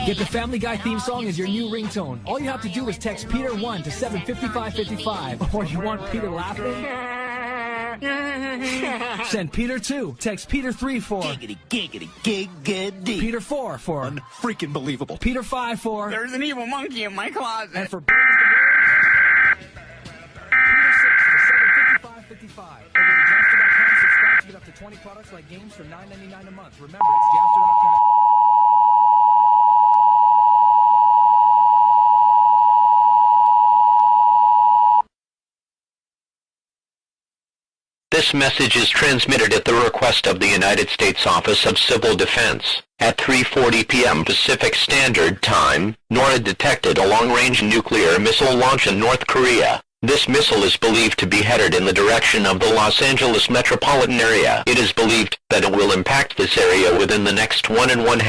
Get the Family Guy theme song as your new ringtone. All you have to do is text Peter1 to 75555. Or you want Peter laughing? Send Peter2. Text Peter3 for Giggity, giggity, giggity. Peter4 for Unfreaking believable. Peter5 for There's an evil monkey in my closet. and for Bird is the word. Peter6 to 75555. Or go to Jamster.com, subscribe to get up to 20 products like games for $9.99 a month. Remember, it's Jamster.com. This message is transmitted at the request of the United States Office of Civil Defense. At 3:40 p.m. Pacific Standard Time, NORAD detected a long-range nuclear missile launch in North Korea. This missile is believed to be headed in the direction of the Los Angeles metropolitan area. It is believed that it will impact this area within the next 1.5